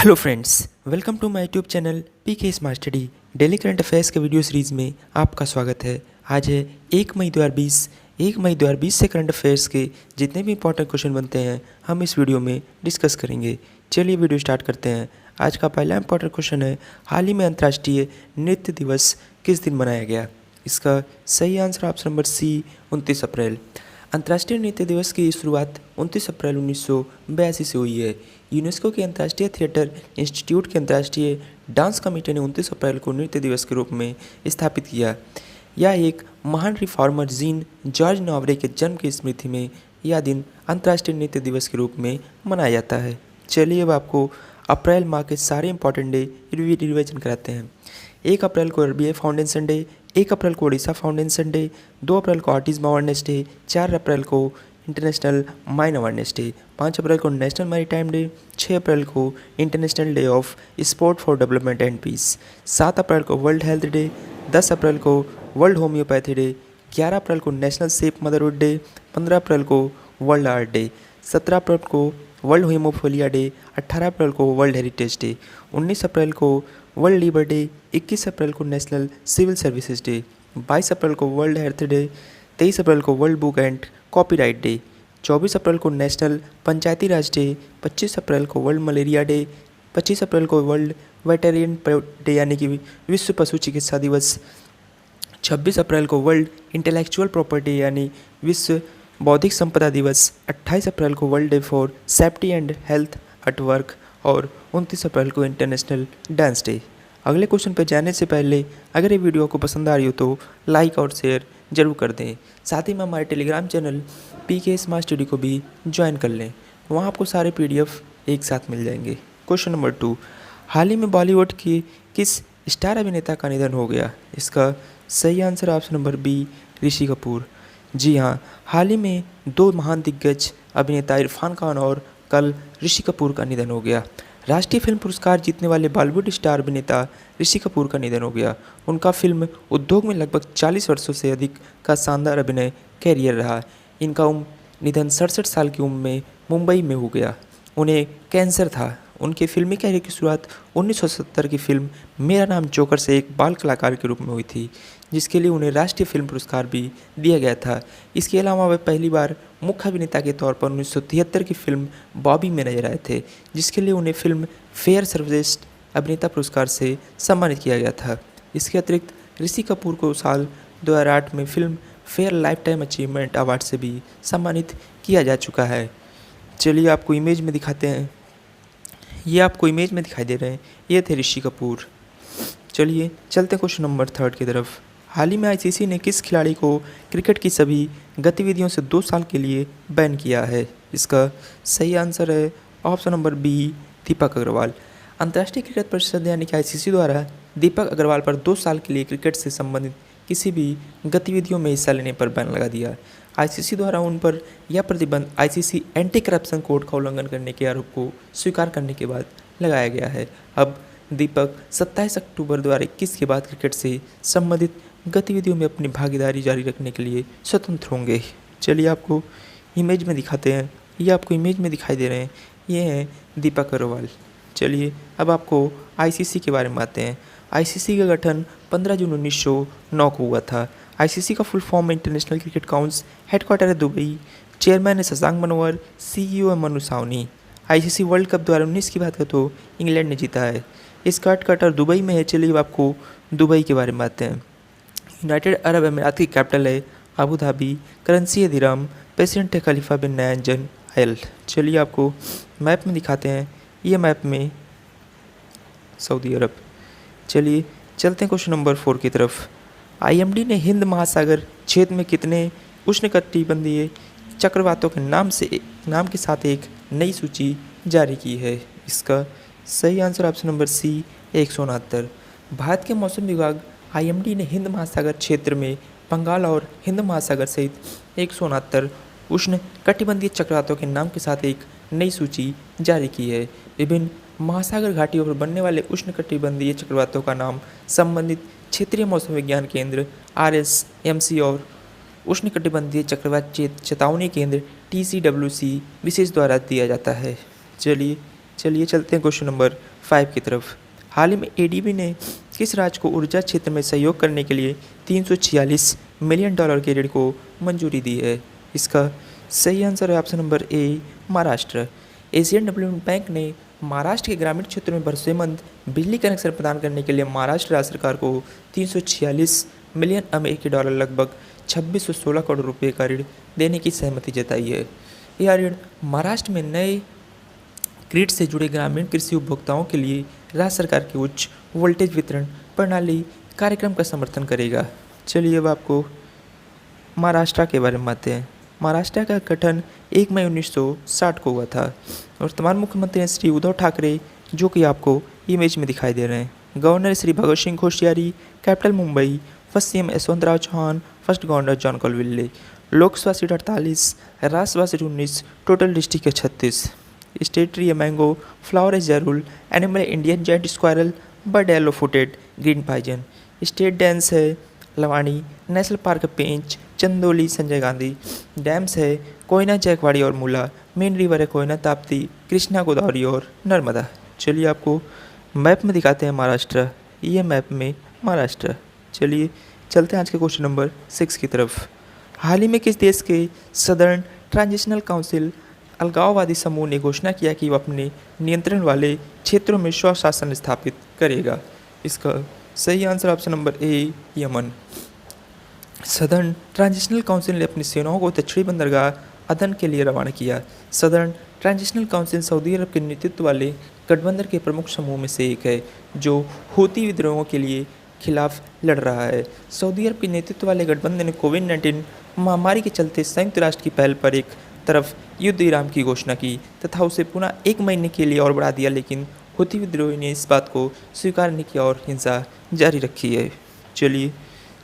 Hello friends, welcome to my YouTube channel PK smart study. Daily current affairs के video series में आपका स्वागत है। आज है 1 मई 2020 से करंट अफेयर्स के जितने भी इंपॉर्टेंट क्वेश्चन बनते हैं हम इस वीडियो में डिस्कस करेंगे। चलिए वीडियो स्टार्ट करते हैं। आज का पहला इंपॉर्टेंट क्वेश्चन है, हाल ही में अंतर्राष्ट्रीय नृत्य दिवस किस दिन मनाया गया? इसका सही आंसर ऑप्शन नंबर सी 29 अप्रैल। अंतर्राष्ट्रीय नृत्य दिवस की शुरुआत 29 अप्रैल 1982 से हुई है। यूनेस्को के अंतर्राष्ट्रीय थिएटर इंस्टीट्यूट के अंतर्राष्ट्रीय डांस कमेटी ने 29 अप्रैल को नृत्य दिवस के रूप में स्थापित किया। यह एक महान रिफॉर्मर जीन जॉर्ज नॉवरे के जन्म की स्मृति में यह दिन अंतर्राष्ट्रीय नृत्य दिवस के रूप में मनाया जाता है। चलिए अब आपको अप्रैल माह के सारे इंपॉर्टेंट डे रिविजन कराते हैं। 1 अप्रैल को आरबीआई फाउंडेशन डे, 1 अप्रैल को ओडिशा फाउंडेशन डे, 2 अप्रैल को ऑटिज्म अवेयरनेस डे, 4 अप्रैल को international mine awareness day, 5 April को नेशनल मैरीटाइम डे, 6 अप्रैल को international day of sport for development and peace, 7 April को वर्ल्ड हेल्थ डे, 10 अप्रैल को वर्ल्ड होम्योपैथी डे, 11 अप्रैल को national safe motherhood day, 15 अप्रैल को world art day, 17 अप्रैल को world haemophilia day, 18 अप्रैल को world heritage day, 19 अप्रैल को world liver day, 21 अप्रैल को national civil services day, 22 अप्रैल को world health day, 23 अप्रैल को world book and copyright day, 24 अप्रैल को national पंचायती राज day, 25 अप्रैल को वर्ल्ड मलेरिया डे, 25 अप्रैल को वर्ल्ड वेटेरियन डे यानी कि विश्व पशु चिकित्सा दिवस, 26 अप्रैल को वर्ल्ड इंटेलेक्चुअल प्रॉपर्टी यानी विश्व बौद्धिक संपदा दिवस, 28 अप्रैल को world day for safety and health at work और 29 अप्रैल को इंटरनेशनल डांस डे। अगले क्वेश्चन पर जाने से पहले अगर ये वीडियो आपको पसंद आ रही हो तो लाइक और शेयर जरूर कर दें। साथ ही में हमारे Telegram channel PK smart study को भी ज्वाइन कर लें, वहाँ आपको सारे पीडीएफ एक साथ मिल जाएंगे। क्वेश्चन नंबर 2, हाल ही में बॉलीवुड की किस स्टार अभिनेता का निधन हो गया? इसका सही answer option number B Rishi Kapoor. जी हाँ, हाल ही में 2 महान दिग्गज अभिनेता इरफान खान और कल ऋषि कपूर का निधन हो गया। राष्ट्रीय फिल्म पुरस्कार जीतने वाले बॉलीवुड स्टार अभिनेता ऋषि कपूर का निधन हो गया। उनका फिल्म उद्योग में लगभग 40 वर्षों से अधिक का शानदार अभिनय कैरियर रहा। इनका निधन 67 साल की उम्र में मुंबई में हो गया। उन्हें कैंसर था। उनके फिल्मी कैरियर की शुरुआत 1970 की फिल्म मेरा नाम जोकर से एक बाल कलाकार के रूप में हुई थी, जिसके लिए उन्हें राष्ट्रीय फिल्म पुरस्कार भी दिया गया था। इसके अलावा वे पहली बार मुख्य अभिनेता के तौर पर 1973 की फिल्म बॉबी में नजर आए थे, जिसके लिए उन्हें फिल्म फेयर सर्वश्रेष्ठ अभिनेता पुरस्कार से सम्मानित किया गया था। इसके अतिरिक्त ऋषि कपूर को साल 2008 में film fair life time achievement award से भी सम्मानित किया जा चुका है। चलिए आपको इमेज में दिखाते हैं। ये आपको इमेज में दिखाई दे रहे हैं, ये थे ऋषि कपूर। चलिए चलते हैं क्वेश्चन नंबर 3 की तरफ। हाल ही में आईसीसी ने किस खिलाड़ी को क्रिकेट की सभी गतिविधियों से 2 साल के लिए बैन किया है? इसका सही आंसर है ऑप्शन नंबर बी दीपक अग्रवाल। अंतर्राष्ट्रीय क्रिकेट परिषद यानी कि आईसीसी द्वारा दीपक अग्रवाल पर 2 साल के लिए क्रिकेट से संबंधित किसी भी गतिविधियों में हिस्सा लेने पर बैन लगा दिया। आईसीसी द्वारा उन पर यह प्रतिबंध आईसीसी एंटी करप्शन कोड का उल्लंघन करने के आरोप को स्वीकार करने के बाद लगाया गया है। अब दीपक 27 अक्टूबर 2021 के बाद क्रिकेट से संबंधित गतिविधियों में अपनी भागीदारी जारी रखने के लिए स्वतंत्र होंगे। चलिए आपको इमेज में दिखाते हैं। ये आपको इमेज में दिखाई दे रहे हैं, ये हैं दीपक अग्रवाल। चलिए अब आपको आईसीसी के बारे में बातें हैं। आईसीसी का गठन 15 जून 1909 को हुआ था। आईसीसी का full form international cricket council, headquarter है दुबई, चेयरमैन है शशांक मनोहर, सीईओ है मनु सावनी। आईसीसी वर्ल्ड कप 2019 की बात करें तो इंग्लैंड ने जीता है। इसका हेडक्वार्टर दुबई में है। चलिए आपको दुबई के बारे में बातें हैं। यूनाइटेड अरब अमीरात की कैपिटल है अबू धाबी, करेंसी है दिरहम, प्रेसिडेंट है खलीफा बिन नयान अल। चलिए आपको मैप में दिखाते हैं। ये मैप में सऊदी अरब। चलिए चलते हैं क्वेश्चन नंबर 4 की तरफ। आईएमडी ने हिंद महासागर क्षेत्र में कितने उष्णकटिबंधीय चक्रवातों के नाम के साथ एक नई सूची जारी की है? इसका सही answer option number C 169। Bharat के मौसम विभाग आईएमडी ने हिंद महासागर क्षेत्र में बंगाल और हिंद महासागर सहित 169 उष्ण कटिबंधीय चक्रवातों के नाम के साथ एक नई सूची जारी की है। विभिन्न महासागर घाटियों पर बनने वाले उष्णकटिबंधीय चक्रवातों का नाम संबंधित क्षेत्रीय मौसम विज्ञान केंद्र RSMC और उष्णकटिबंधीय चक्रवात चेतावनी केंद्र TCWC विशेष द्वारा दिया जाता है। चलिए चलते हैं क्वेश्चन नंबर 5 की तरफ। हाल ही में एडीबी ने किस राज्य को ऊर्जा क्षेत्र में सहयोग करने के लिए $346 मिलियन के ऋण को मंजूरी दी है? इसका सही आंसर है option number A, Maharashtra. Asian development bank ने महाराष्ट्र के ग्रामीण क्षेत्रों में भरोसेमंद बिजली कनेक्शन प्रदान करने के लिए महाराष्ट्र राज्य सरकार को $346 मिलियन लगभग 2616 करोड़ रुपए का ऋण देने की सहमति जताई है। यह ऋण महाराष्ट्र में नए ग्रिड से जुड़े ग्रामीण कृषि उपभोक्ताओं के लिए राज्य सरकार के उच्च वोल्टेज वितरण प्रणाली कार्यक्रम का समर्थन करेगा। चलिए अब आपको महाराष्ट्र के बारे में बातें हैं। महाराष्ट्र का गठन 1 मई 1960 को हुआ था। वर्तमान मुख्यमंत्री हैं श्री उद्धव ठाकरे, जो कि आपको इमेज में दिखाई दे रहे हैं। Governor Shri Bhagat Singh Koshyari, capital Mumbai. First CM Yashwantrao Chavan, first governor John Colville. Lok Sabha seat 48, Rajya Sabha seat 19, total district है 36। स्टेट ट्री है मैंगो, फ्लावर है jarul, animal Indian giant squirrel, bird yellow footed green pigeon. State dance है लवानी, नेशनल पार्क है पेंच, चंदोली संजय गांधी। डैम्स है कोयना, जैकवाड़ी और मूला। मेन रिवर है कोयना, ताप्ती, कृष्णा, गोदावरी और नर्मदा। चलिए आपको मैप में दिखाते हैं महाराष्ट्र। ये मैप में महाराष्ट्र। चलिए चलते हैं आज के क्वेश्चन नंबर 6 की तरफ। हाल ही में किस देश के सदर्न ट्रांजिशनल काउंसिल अलगाववादी समूह ने घोषणा किया कि वह अपने नियंत्रण वाले क्षेत्रों में स्वशासन स्थापित करेगा? इसका सही answer option number A, Yemen. Southern transitional council ने अपनी सेनाओं को दक्षिणी बंदरगाह अदन के लिए रवाना किया। सदर्न ट्रांजिशनल काउंसिल सऊदी अरब के नेतृत्व वाले गठबंधन के प्रमुख समूह में से एक है, जो हूती विद्रोहों के लिए खिलाफ लड़ रहा है। सऊदी अरब के नेतृत्व वाले गठबंधन ने कोविड-19 महामारी के चलते संयुक्त राष्ट्र की पहल पर एक तरफ युद्ध विराम की घोषणा की तथा उसे पुनः 1 महीने के लिए और बढ़ा दिया, लेकिन हूती विद्रोही ने इस बात को स्वीकार नहीं किया और हिंसा जारी रखी है। चलिए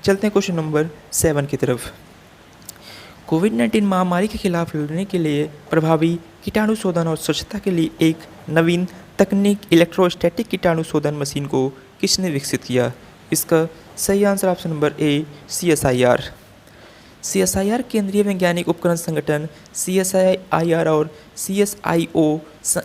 चलते हैं क्वेश्चन नंबर 7 की तरफ। कोविड-19 महामारी के खिलाफ लड़ने के लिए प्रभावी कीटाणु शोधन और स्वच्छता के लिए एक नवीन तकनीक इलेक्ट्रोस्टैटिक कीटाणु शोधन मशीन को किसने विकसित किया? इसका सही answer option number A, CSIR। CSIR केंद्रीय वैज्ञानिक उपकरण संगठन CSIR और CSIO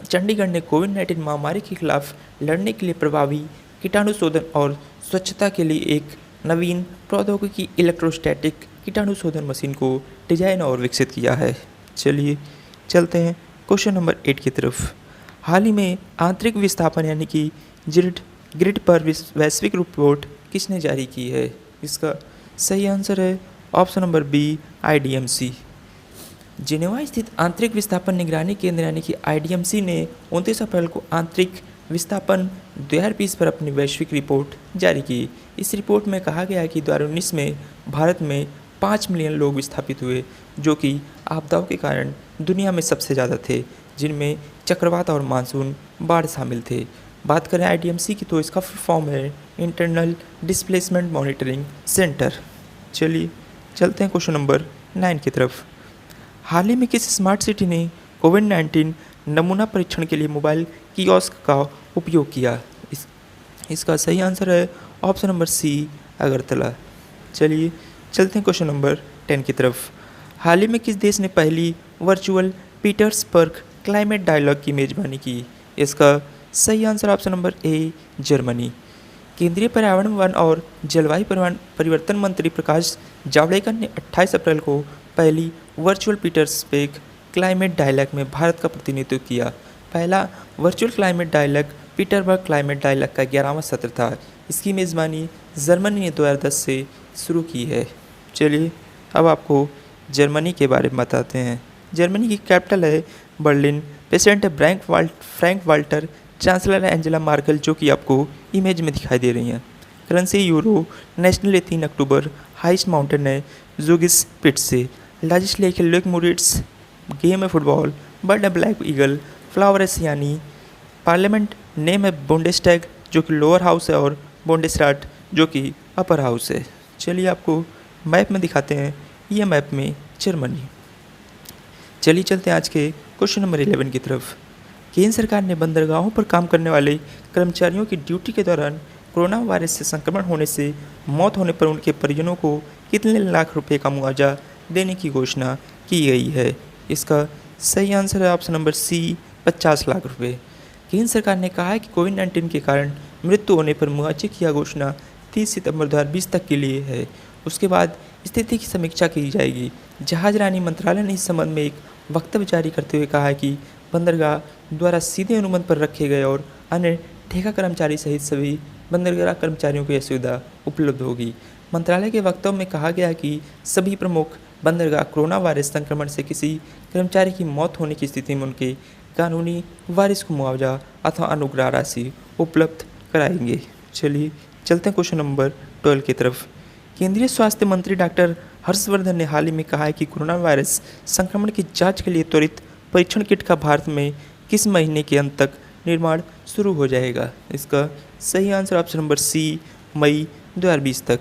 चंडीगढ़ ने कोविड-19 महामारी के खिलाफ लड़ने के लिए प्रभावी कीटाणु शोधन और स्वच्छता के लिए एक नवीन प्रौद्योगिकी इलेक्ट्रोस्टैटिक कीटाणु शोधन मशीन को डिजाइन और विकसित किया है। चलिए चलते हैं क्वेश्चन नंबर 8 की तरफ। हाल ही में आंतरिक विस्थापन यानी कि ग्रिड पर वैश्विक रिपोर्ट किसने जारी की है? इसका सही आंसर है option number B, IDMC। Geneva स्थित आंतरिक विस्थापन निगरानी केंद्र यानी कि IDMC ने 29 अप्रैल को आंतरिक विस्थापन 2020 पर अपनी वैश्विक रिपोर्ट जारी की। इस रिपोर्ट में कहा गया है कि 2019 में भारत में 5 मिलियन लोग विस्थापित हुए, जो कि आपदाओं के कारण दुनिया में सबसे ज़्यादा थे, जिनमें चक्रवात और मानसून बाढ़ शामिल थे। बात करें IDMC की तो इसका फुल फॉर्म है इंटरनल डिस्प्लेसमेंट मॉनिटरिंग सेंटर। चलिए चलते हैं क्वेश्चन नंबर 9 की तरफ। हाल ही में किस स्मार्ट सिटी ने कोविड-19 नमूना परीक्षण के लिए मोबाइल कियोस्क का उपयोग किया? इसका सही आंसर है ऑप्शन नंबर सी, अगरतला। चलिए चलते हैं क्वेश्चन नंबर 10 की तरफ। हाल ही में किस देश ने पहली वर्चुअल पीटर्सबर्ग क्लाइमेट डायलॉग की मेजबानी की? इसका सही answer option number A, Germany. केंद्रीय पर्यावरण, वन और जलवायु परिवर्तन मंत्री प्रकाश जावड़ेकर ने 28 अप्रैल को पहली वर्चुअल पीटर्सबर्ग क्लाइमेट डायलॉग में भारत का प्रतिनिधित्व किया। पहला virtual climate dialogue Petersberg climate dialogue का 11वां सत्र था। इसकी मेज़बानी जर्मनी ने 2010 से शुरू की है। चलिए अब आपको जर्मनी के बारे में बताते हैं। जर्मनी की कैपिटल है बर्लिन। प्रेसिडेंट है फ्रैंक वाल्टर। चांसलर है एंजेला मार्केल, जो कि आपको इमेज में दिखाई दे रही हैं। Currency euro. नेशनल है 3 अक्टूबर। हाइस्ट माउंटेन है जुगिस पिट से। लार्जेस्ट लेक है लेक मोरिट्स। गेम है फुटबॉल। बर्ड है ब्लैक ईगल। फ्लावर है सियानी। पार्लियामेंट नेम है बुंडेस्टैग, जो कि लोअर हाउस है, और बुंडेसराट, जो कि अपर हाउस है। चलिए आपको मैप में दिखाते हैं। ये मैप में जर्मनी। चलिए चलते हैं आज के क्वेश्चन नंबर 11 की तरफ। केंद्र सरकार ने बंदरगाहों पर काम करने वाले कर्मचारियों की ड्यूटी के दौरान कोरोना वायरस से संक्रमण होने से मौत होने पर उनके परिजनों को कितने लाख रुपए का मुआवजा देने की घोषणा की गई है? इसका सही आंसर है ऑप्शन नंबर सी, 50 लाख रुपए। केंद्र सरकार ने कहा है कि कोविड-19 के कारण मृत्यु होने पर मुआवजे की यह घोषणा 30 सितंबर 2020 तक के लिए है। उसके बाद स्थिति की समीक्षा की जाएगी। जहाजरानी मंत्रालय ने इस संबंध में एक वक्तव्य जारी करते हुए कहा है कि बंदरगाह द्वारा सीधे अनुबंध पर रखे गए और अन्य ठेका कर्मचारी सहित सभी बंदरगाह कर्मचारियों को यह सुविधा उपलब्ध होगी। मंत्रालय के वक्तव्य में कहा गया कि सभी प्रमुख बंदरगाह कोरोना वायरस संक्रमण से किसी कर्मचारी की मौत होने की स्थिति में उनके कानूनी वारिस को मुआवजा अथवा अनुग्रह राशि उपलब्ध कराएंगे। चलिए चलते हैं क्वेश्चन नंबर 12 की तरफ। केंद्रीय स्वास्थ्य मंत्री डॉक्टर हर्षवर्धन ने हाल ही में कहा है कि कोरोना वायरस संक्रमण की जांच के लिए त्वरित परीक्षण किट का भारत में किस महीने के अंत तक निर्माण शुरू हो जाएगा। इसका सही आंसर ऑप्शन नंबर सी, मई 2020 तक।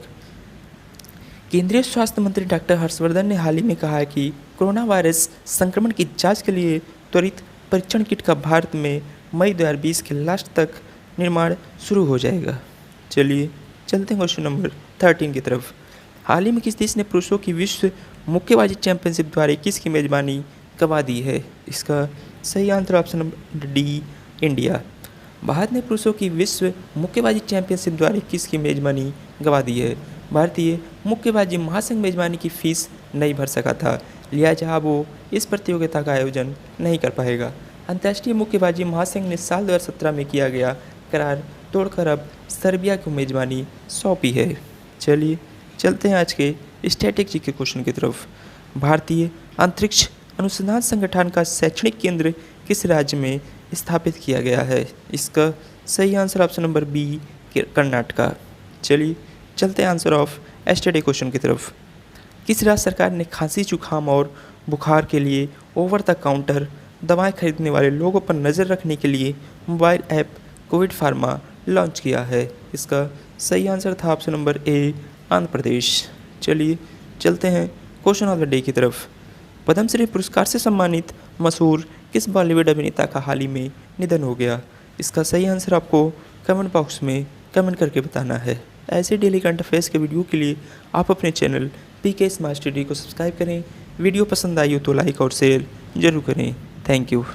केंद्रीय स्वास्थ्य मंत्री डॉक्टर हर्षवर्धन ने हाल ही में कहा है कि कोरोना वायरस संक्रमण की जांच के लिए त्वरित परीक्षण किट का भारत में मई 2020 के लास्ट तक निर्माण शुरू हो जाएगा। चलिए चलते हैं क्वेश्चन नंबर 13 की तरफ। हाल ही में किस देश ने पुरुषों की विश्व मुक्केबाजी चैंपियनशिप द्वारा 21 की मेजबानी गंवा दी है। इसका सही answer option number D, India. Bharat ने पुरुषों की विश्व मुक्केबाजी चैंपियनशिप द्वारा 21 की मेजबानी गंवा दी है। भारतीय मुक्केबाजी महासंघ मेजबानी की फीस नहीं भर सका था, लिहाजा अब वो इस प्रतियोगिता का आयोजन नहीं कर पाएगा। अंतर्राष्ट्रीय मुक्केबाजी महासंघ ने साल 2017 में किया गया करार तोड़कर अब सर्बिया को मेजबानी सौंपी है। चलिए चलते हैं आज के स्टैटिक जी के क्वेश्चन की तरफ। भारतीय अंतरिक्ष अनुसंधान संगठन का शैक्षणिक केंद्र किस राज्य में स्थापित किया गया है। इसका सही answer option number B, Karnataka. चलिए चलते हैं आंसर ऑफ एसटीडी क्वेश्चन की तरफ। किस राज्य सरकार ने खांसी, जुकाम और बुखार के लिए ओवर द काउंटर दवाएं खरीदने वाले लोगों पर नज़र रखने के लिए mobile app Covid pharma launch किया है। इसका सही आंसर था option number A, Andhra Pradesh. चलिए चलते हैं क्वेश्चन ऑफ द डे की तरफ। पद्मश्री पुरस्कार से सम्मानित मशहूर किस बॉलीवुड अभिनेता का हाल ही में निधन हो गया। इसका सही आंसर आपको कमेंट बॉक्स में कमेंट करके बताना है। ऐसे डेली करंट अफेयर्स के वीडियो के लिए आप अपने चैनल पीके स्मार्ट स्टडी को सब्सक्राइब करें। वीडियो पसंद आई हो तो लाइक और शेयर जरूर करें। Thank you.